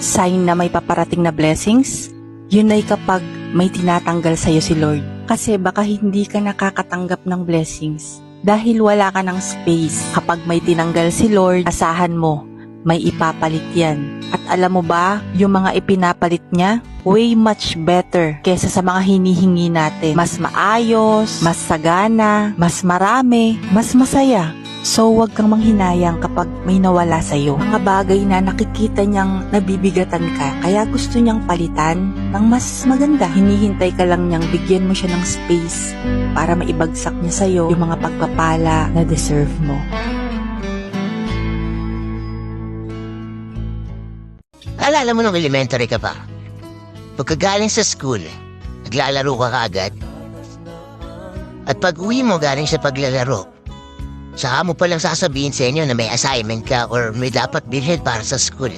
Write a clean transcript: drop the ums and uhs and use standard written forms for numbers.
sign na may paparating na blessings? Yun ay kapag may tinatanggal sa'yo si Lord. Kasi baka hindi ka nakakatanggap ng blessings dahil wala ka ng space. Kapag may tinanggal si Lord, asahan mo, may ipapalit yan. At alam mo ba, yung mga ipinapalit niya, way much better kesa sa mga hinihingi natin. Mas maayos, mas sagana, mas marami, mas masaya. So, wag kang manghinayang kapag may nawala sa'yo. Mga bagay na nakikita niyang nabibigatan ka, kaya gusto niyang palitan ng mas maganda. Hinihintay ka lang niyang bigyan mo siya ng space para maibagsak niya sa'yo yung mga pagpapala na deserve mo. Alala mo nung elementary ka pa? Pagkagaling sa school, naglalaro ka kaagad. At pag uwi mo galing sa paglalaro, saka mo palang sasabihin sa inyo na may assignment ka or may dapat bilhin para sa school.